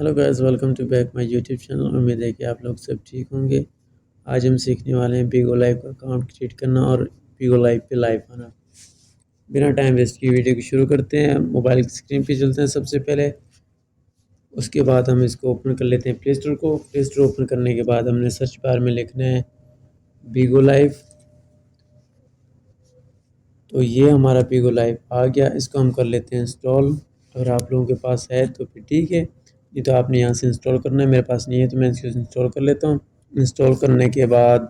Hello guys, welcome to back my YouTube channel. उम्मीद है कि आप लोग सब ठीक होंगे। आज हम सीखने वाले हैं बिगो लाइव का अकाउंट क्रिएट करना और बिगो लाइव पे लाइव आना। बिना टाइम वेस्ट की वीडियो को शुरू करते हैं। मोबाइल की स्क्रीन पे चलते हैं सबसे पहले। उसके बाद हम इसको ओपन कर लेते हैं प्ले स्टोर को। प्ले स्टोर ओपन करने के बाद हमने सर्च बार में लिखना है बिगो लाइव। तो ये हमारा बिगो लाइव आ गया। इसको हम कर लेते हैं इंस्टॉल। अगर आप लोगों के पास है तो फिर ठीक है, नहीं तो आपने यहाँ से इंस्टॉल करना है। मेरे पास नहीं है तो मैं इसको इंस्टॉल कर लेता हूँ। इंस्टॉल करने के बाद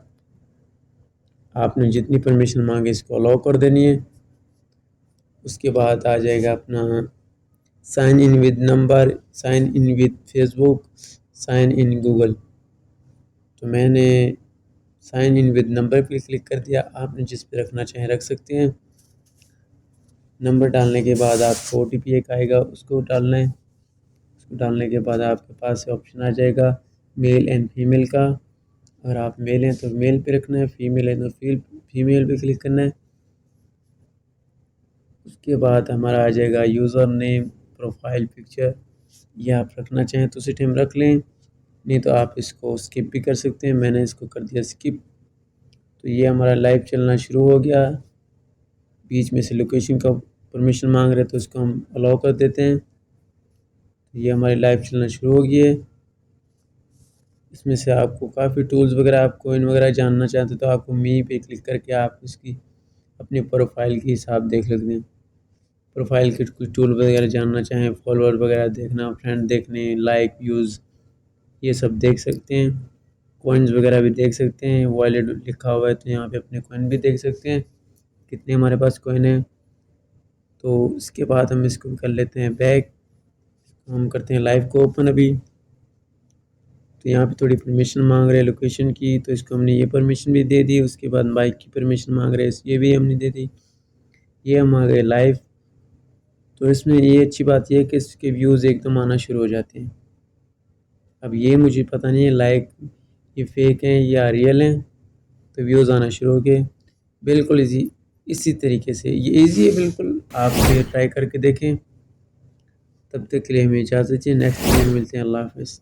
आपने जितनी परमिशन मांगे इसको अलाउ कर देनी है। उसके बाद आ जाएगा अपना sign in with number, sign in with Facebook, sign in Google. तो मैंने साइन इन विद नंबर पे क्लिक कर दिया। आपने जिस पे रखना चाहें रख सकते हैं। नंबर डालने के बाद आपको OTP एक आएगा, उसको डालना है। उसको डालने के बाद आपके पास ऑप्शन आ जाएगा मेल एंड फीमेल का। अगर आप मेल हैं तो मेल पे रखना है, फीमेल है तो फीमेल पे क्लिक करना है। उसके बाद हमारा आ जाएगा यूज़र नेम, प्रोफाइल पिक्चर। ये आप रखना चाहें तो उसी टाइम रख लें, नहीं तो आप इसको स्किप भी कर सकते हैं। मैंने इसको कर दिया स्किप। तो ये हमारा लाइव चलना शुरू हो गया। बीच में से लोकेशन का परमिशन मांग रहे तो इसको हम अलाउ कर देते हैं। तो ये हमारी लाइव चलना शुरू हो गई है। इसमें से आपको काफ़ी टूल्स वगैरह, आप कोइन वगैरह जानना चाहते तो आपको मी पे क्लिक करके आप इसकी अपनी प्रोफाइल की हिसाब देख सकते हैं। प्रोफाइल के कुछ टूल वगैरह जानना चाहें, फॉलोअर वगैरह देखना, फ्रेंड देखने, लाइक, व्यूज़, ये सब देख सकते हैं। कॉइन्स वगैरह भी देख सकते हैं। वॉलेट लिखा हुआ है तो यहाँ पे अपने कॉइन भी देख सकते हैं कितने हमारे पास कॉइन है। तो इसके बाद हम इसको कर लेते हैं बैक। हम करते हैं लाइव को ओपन अभी। तो यहाँ पे थोड़ी परमिशन मांग रहे हैं लोकेशन की, तो इसको हमने ये परमिशन भी दे दी। उसके बाद माइक की परमिशन मांग रहे हैं, ये भी हमने दे दी। ये हम आ गए लाइव। तो इसमें ये अच्छी बात ये है कि इसके व्यूज़ एकदम आना शुरू हो जाते हैं। अब ये मुझे पता नहीं है लाइक ये फेक हैं या रियल हैं। तो व्यूज़ आना शुरू हो गए बिल्कुल इसी तरीके से। ये इजी है बिल्कुल, आप ये ट्राई करके देखें। तब तक के लिए हमें इजाज़त दीजिए। नेक्स्ट वीडियो में मिलते हैं। अल्लाह हाफ़िज़।